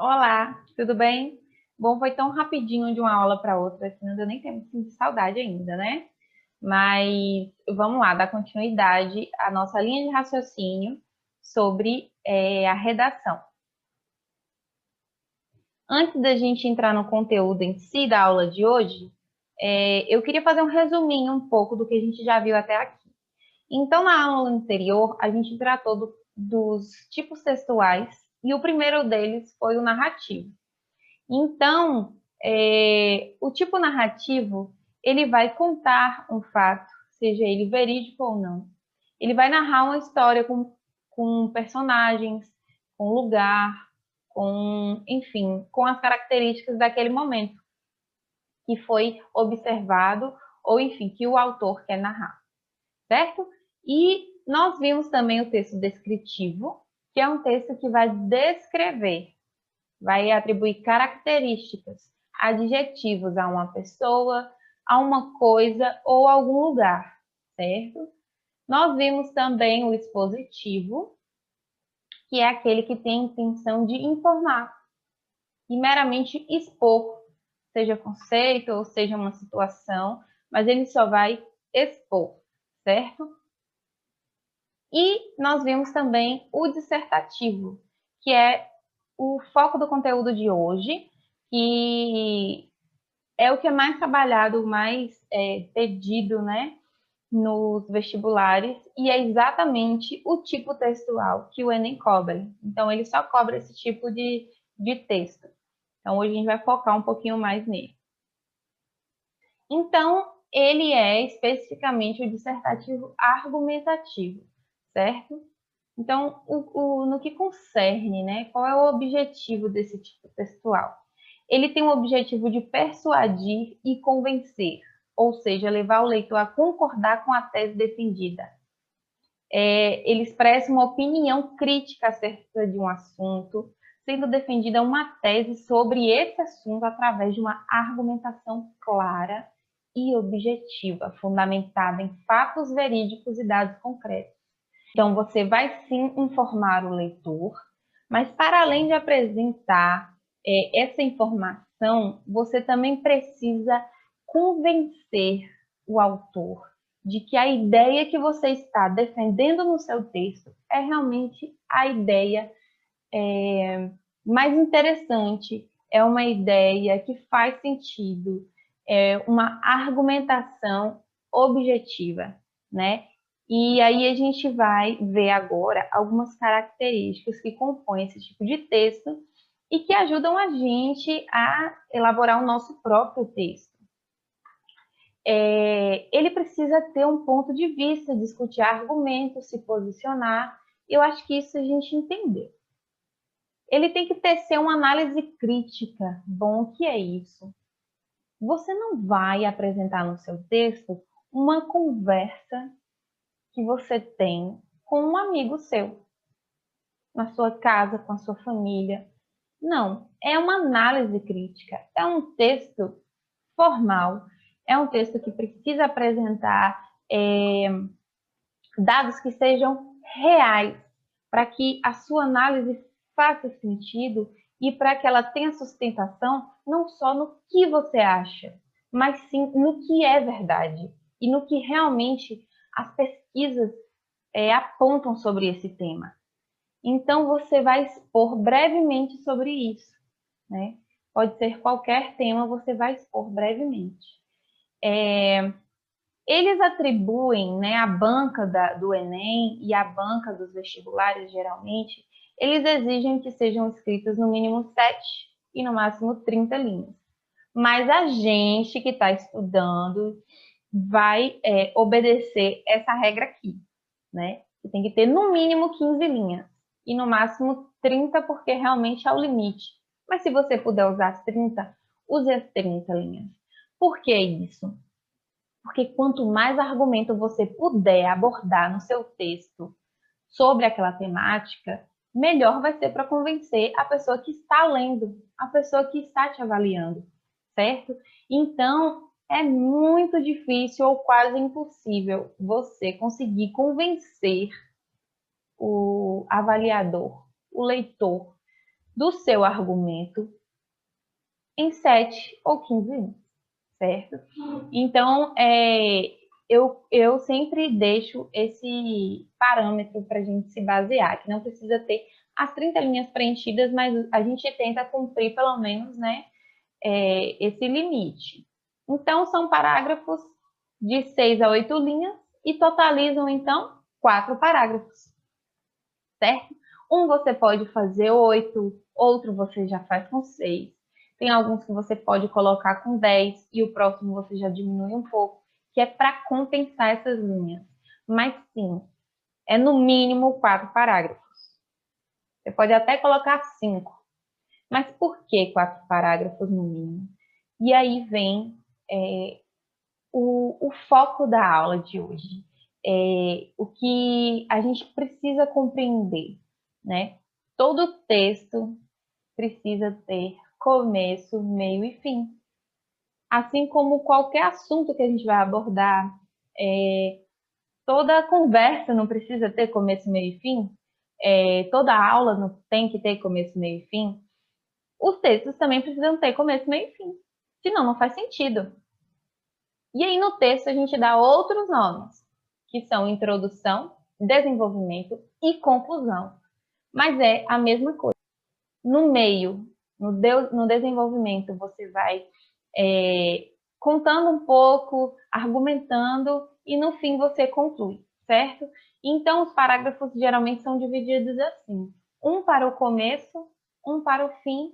Olá, tudo bem? Bom, foi tão rapidinho de uma aula para outra que não deu nem tempo de sentir saudade ainda, né? Mas vamos lá, dar continuidade à nossa linha de raciocínio sobre a redação. Antes da gente entrar no conteúdo em si da aula de hoje, eu queria fazer um resuminho um pouco do que a gente já viu até aqui. Então, na aula anterior, a gente tratou dos tipos textuais e o primeiro deles foi o narrativo. Então, o tipo narrativo, ele vai contar um fato, seja ele verídico ou não. Ele vai narrar uma história com personagens, com lugar, enfim, com as características daquele momento que foi observado ou, enfim, que o autor quer narrar, certo? E nós vimos também o texto descritivo, que é um texto que vai descrever, vai atribuir características, adjetivos a uma pessoa, a uma coisa ou a algum lugar, certo? Nós vimos também o expositivo, que é aquele que tem a intenção de informar e meramente expor, seja conceito ou seja uma situação, mas ele só vai expor, certo? E nós vimos também o dissertativo, que é o foco do conteúdo de hoje, que é o que é mais trabalhado, mais pedido, né, nos vestibulares, e é exatamente o tipo textual que o Enem cobra. Então, ele só cobra esse tipo de texto. Então, hoje a gente vai focar um pouquinho mais nele. Então, ele é especificamente o dissertativo argumentativo, certo? Então, no que concerne, né, qual é o objetivo desse tipo textual? Ele tem o objetivo de persuadir e convencer, ou seja, levar o leitor a concordar com a tese defendida. Ele expressa uma opinião crítica acerca de um assunto, sendo defendida uma tese sobre esse assunto através de uma argumentação clara e objetiva, fundamentada em fatos verídicos e dados concretos. Então, você vai sim informar o leitor, mas para além de apresentar essa informação, você também precisa convencer o autor de que a ideia que você está defendendo no seu texto é realmente a ideia mais interessante, é uma ideia que faz sentido, é uma argumentação objetiva, né? E aí a gente vai ver agora algumas características que compõem esse tipo de texto e que ajudam a gente a elaborar o nosso próprio texto. Ele precisa ter um ponto de vista, discutir argumentos, se posicionar. Eu acho que isso a gente entendeu. Ele tem que tecer uma análise crítica. Bom, o que é isso? Você não vai apresentar no seu texto uma conversa que você tem com um amigo seu, na sua casa, com a sua família. Não, é uma análise crítica, é um texto formal, é um texto que precisa apresentar dados que sejam reais, para que a sua análise faça sentido e para que ela tenha sustentação não só no que você acha, mas sim no que é verdade e no que realmente as pesquisas apontam sobre esse tema. Então, você vai expor brevemente sobre isso, né? Pode ser qualquer tema, você vai expor brevemente. Eles atribuem, né, a banca do Enem e a banca dos vestibulares, geralmente, eles exigem que sejam escritas no mínimo 7 e no máximo 30 linhas. Mas a gente que está estudando vai obedecer essa regra aqui, né? Que tem que ter no mínimo 15 linhas e no máximo 30, porque realmente é o limite. Mas se você puder usar as 30, use as 30 linhas. Por que isso? Porque quanto mais argumento você puder abordar no seu texto sobre aquela temática, melhor vai ser para convencer a pessoa que está lendo, a pessoa que está te avaliando, certo? Então, é muito difícil ou quase impossível você conseguir convencer o avaliador, o leitor, do seu argumento em 7 ou 15 linhas, certo? Então, eu sempre deixo esse parâmetro para a gente se basear, que não precisa ter as 30 linhas preenchidas, mas a gente tenta cumprir pelo menos, né, esse limite. Então, são parágrafos de 6 a 8 linhas e totalizam, então, 4 parágrafos, certo? Um você pode fazer 8, outro você já faz com 6. Tem alguns que você pode colocar com 10 e o próximo você já diminui um pouco, que é para compensar essas linhas. Mas sim, é no mínimo 4 parágrafos. Você pode até colocar 5. Mas por que 4 parágrafos no mínimo? E aí vem o foco da aula de hoje. O que a gente precisa compreender, né? Todo texto precisa ter começo, meio e fim. Assim como qualquer assunto que a gente vai abordar, toda conversa não precisa ter começo, meio e fim, toda aula não tem que ter começo, meio e fim, os textos também precisam ter começo, meio e fim. Senão, não faz sentido. E aí, no texto, a gente dá outros nomes, que são introdução, desenvolvimento e conclusão. Mas é a mesma coisa. No meio, no desenvolvimento, você vai contando um pouco, argumentando e no fim você conclui, certo? Então, os parágrafos geralmente são divididos assim: um para o começo, um para o fim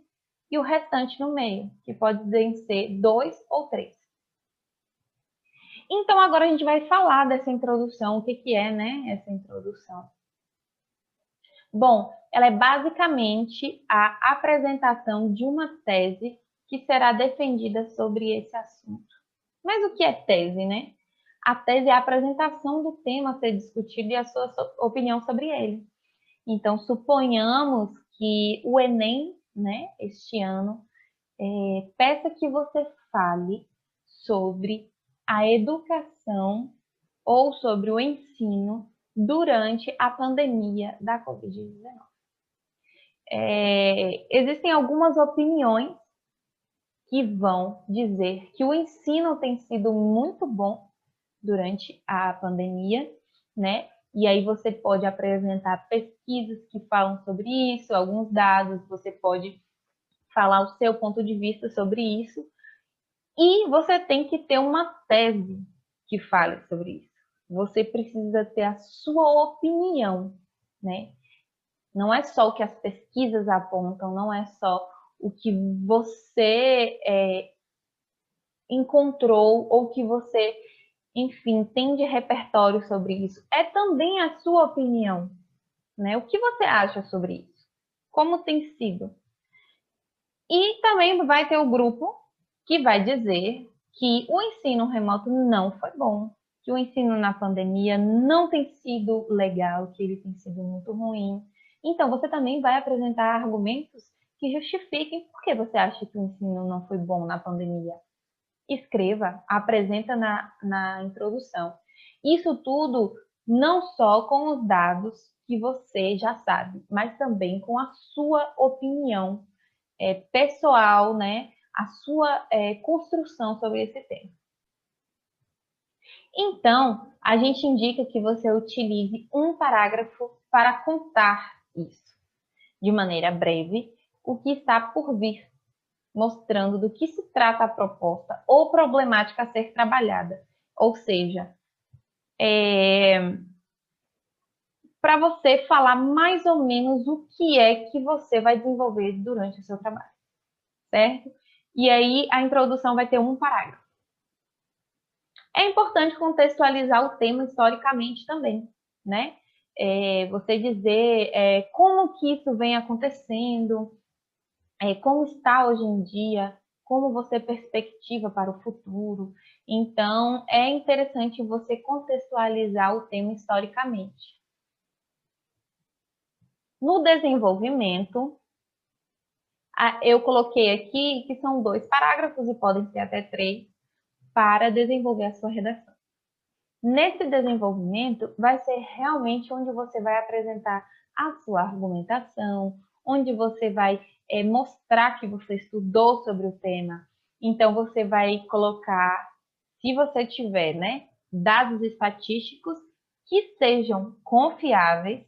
e o restante no meio, que podem ser 2 ou 3. Então, agora a gente vai falar dessa introdução, o que é, né, essa introdução. Bom, ela é basicamente a apresentação de uma tese que será defendida sobre esse assunto. Mas o que é tese, né? A tese é a apresentação do tema a ser discutido e a sua opinião sobre ele. Então, suponhamos que o Enem, né, este ano, peça que você fale sobre a educação ou sobre o ensino durante a pandemia da Covid-19. Existem algumas opiniões que vão dizer que o ensino tem sido muito bom durante a pandemia, né? E aí você pode apresentar pesquisas que falam sobre isso, alguns dados, você pode falar o seu ponto de vista sobre isso, e você tem que ter uma tese que fale sobre isso. Você precisa ter a sua opinião, né? Não é só o que as pesquisas apontam, não é só o que você encontrou ou que você, enfim, tem de repertório sobre isso. É também a sua opinião, né? O que você acha sobre isso? Como tem sido? E também vai ter o grupo que vai dizer que o ensino remoto não foi bom, que o ensino na pandemia não tem sido legal, que ele tem sido muito ruim. Então, você também vai apresentar argumentos que justifiquem por que você acha que o ensino não foi bom na pandemia. Escreva, apresenta na introdução. Isso tudo não só com os dados que você já sabe, mas também com a sua opinião pessoal, né? A sua construção sobre esse tema. Então, a gente indica que você utilize um parágrafo para contar isso, de maneira breve, o que está por vir, mostrando do que se trata a proposta ou problemática a ser trabalhada. Ou seja, para você falar mais ou menos o que é que você vai desenvolver durante o seu trabalho, certo? E aí a introdução vai ter um parágrafo. É importante contextualizar o tema historicamente também, né? Você dizer como que isso vem acontecendo, como está hoje em dia, como você perspectiva para o futuro. Então, é interessante você contextualizar o tema historicamente. No desenvolvimento, eu coloquei aqui que são 2 parágrafos e podem ser até 3 para desenvolver a sua redação. Nesse desenvolvimento, vai ser realmente onde você vai apresentar a sua argumentação, onde você vai mostrar que você estudou sobre o tema. Então, você vai colocar, se você tiver, né, dados estatísticos que sejam confiáveis,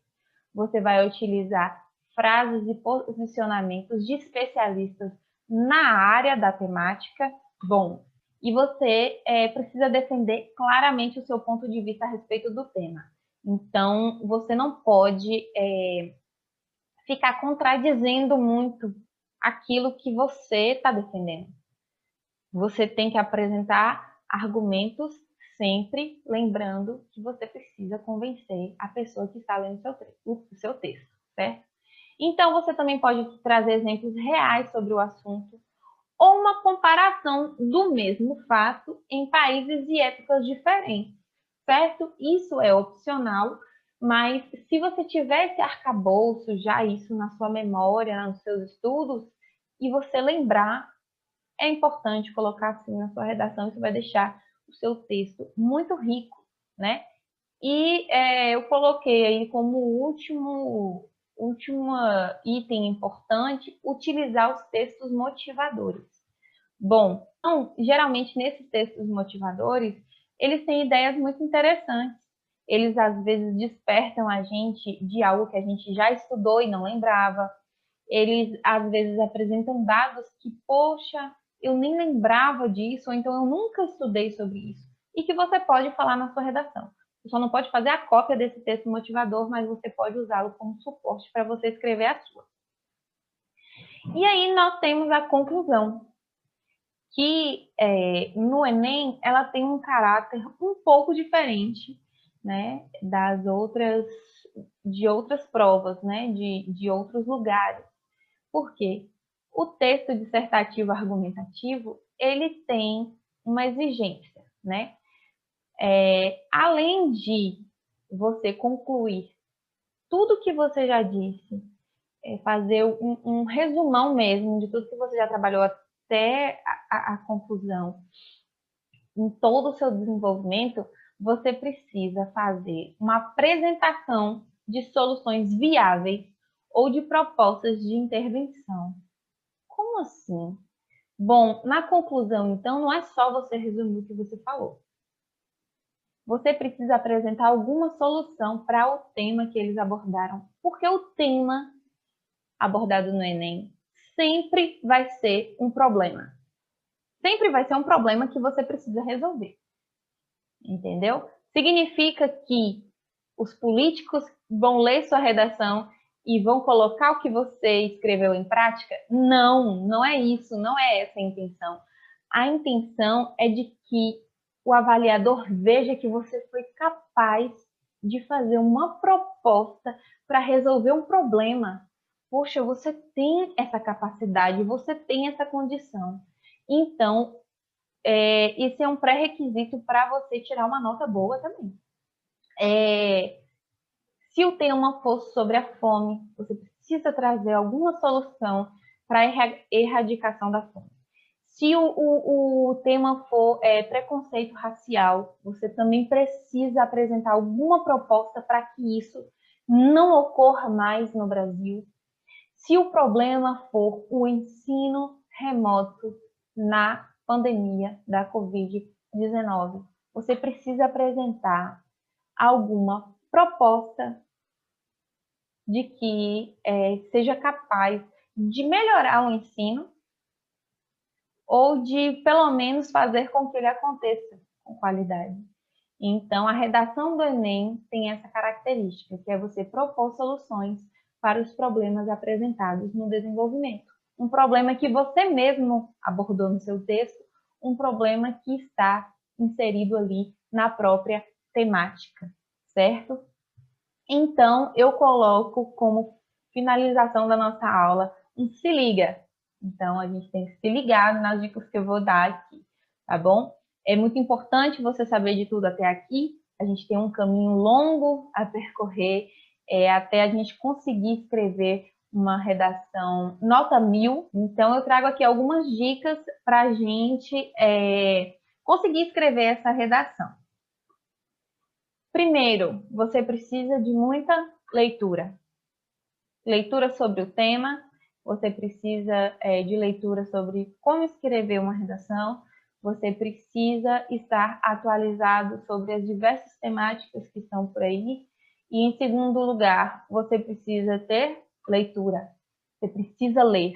você vai utilizar frases e posicionamentos de especialistas na área da temática. Bom, e você precisa defender claramente o seu ponto de vista a respeito do tema. Então, você não pode ficar contradizendo muito aquilo que você está defendendo. Você tem que apresentar argumentos sempre lembrando que você precisa convencer a pessoa que está lendo o seu texto, certo? Então, você também pode trazer exemplos reais sobre o assunto ou uma comparação do mesmo fato em países e épocas diferentes, certo? Isso é opcional, mas se você tiver esse arcabouço, já isso na sua memória, nos seus estudos, e você lembrar, é importante colocar assim na sua redação, isso vai deixar o seu texto muito rico, né? E eu coloquei aí como último item importante, utilizar os textos motivadores. Bom, então, geralmente nesses textos motivadores, eles têm ideias muito interessantes. Eles às vezes despertam a gente de algo que a gente já estudou e não lembrava. Eles às vezes apresentam dados que, poxa, eu nem lembrava disso, ou então eu nunca estudei sobre isso. E que você pode falar na sua redação. Você só não pode fazer a cópia desse texto motivador, mas você pode usá-lo como suporte para você escrever a sua. E aí nós temos a conclusão, que no Enem ela tem um caráter um pouco diferente, né, de outras provas, né, de outros lugares. Por quê? O texto dissertativo argumentativo, ele tem uma exigência, né? Além de você concluir tudo que você já disse, fazer um resumão mesmo de tudo que você já trabalhou até a conclusão, em todo o seu desenvolvimento, você precisa fazer uma apresentação de soluções viáveis ou de propostas de intervenção. Como assim? Bom, na conclusão, então, não é só você resumir o que você falou. Você precisa apresentar alguma solução para o tema que eles abordaram, porque o tema abordado no Enem sempre vai ser um problema. Sempre vai ser um problema que você precisa resolver. Entendeu? Significa que os políticos vão ler sua redação e vão colocar o que você escreveu em prática? Não, não é isso, não é essa a intenção. A intenção é de que o avaliador veja que você foi capaz de fazer uma proposta para resolver um problema. Poxa, você tem essa capacidade, você tem essa condição. Então, isso é um pré-requisito para você tirar uma nota boa também. Se o tema for sobre a fome, você precisa trazer alguma solução para a erradicação da fome. Se o tema for preconceito racial, você também precisa apresentar alguma proposta para que isso não ocorra mais no Brasil. Se o problema for o ensino remoto na pandemia da Covid-19, você precisa apresentar alguma proposta de que seja capaz de melhorar o ensino ou de, pelo menos, fazer com que ele aconteça com qualidade. Então, a redação do Enem tem essa característica, que é você propor soluções para os problemas apresentados no desenvolvimento. Um problema que você mesmo abordou no seu texto, um problema que está inserido ali na própria temática, certo? Então, eu coloco como finalização da nossa aula um se liga. Então, a gente tem que se ligar nas dicas que eu vou dar aqui, tá bom? É muito importante você saber de tudo até aqui. A gente tem um caminho longo a percorrer até a gente conseguir escrever uma redação nota 1000. Então, eu trago aqui algumas dicas para a gente conseguir escrever essa redação. Primeiro, você precisa de muita leitura. leitura sobre o tema, você precisa de leitura sobre como escrever uma redação, você precisa estar atualizado sobre as diversas temáticas que estão por aí. E, em segundo lugar, você precisa ter leitura. Você precisa ler.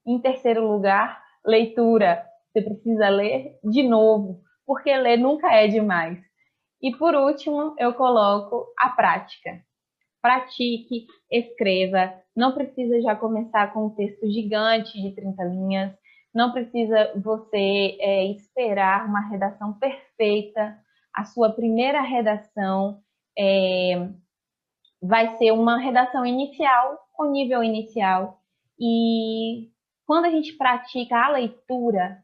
Em terceiro lugar, leitura. Você precisa ler de novo, porque ler nunca é demais. E, por último, eu coloco a prática. Pratique, escreva. Não precisa já começar com um texto gigante de 30 linhas. Não precisa você esperar uma redação perfeita. A sua primeira redação vai ser uma redação inicial, com nível inicial. E quando a gente pratica a leitura,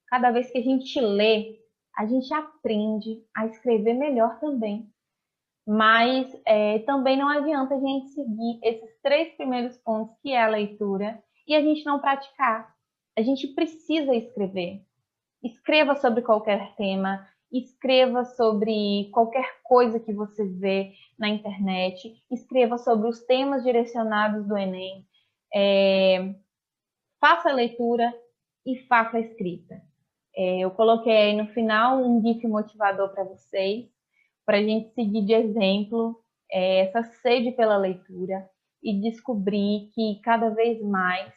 cada vez que a gente lê, a gente aprende a escrever melhor também. Mas também não adianta a gente seguir esses 3 primeiros pontos, que é a leitura, e a gente não praticar. A gente precisa escrever. Escreva sobre qualquer tema, escreva sobre qualquer coisa que você vê na internet, escreva sobre os temas direcionados do Enem, faça a leitura e faça a escrita. Eu coloquei aí no final um GIF motivador para vocês, para a gente seguir de exemplo essa sede pela leitura e descobrir que cada vez mais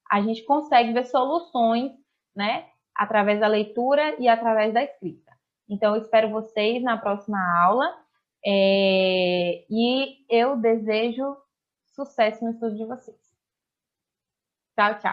a gente consegue ver soluções, né, através da leitura e através da escrita. Então, eu espero vocês na próxima aula e eu desejo sucesso no estudo de vocês. Tchau, tchau.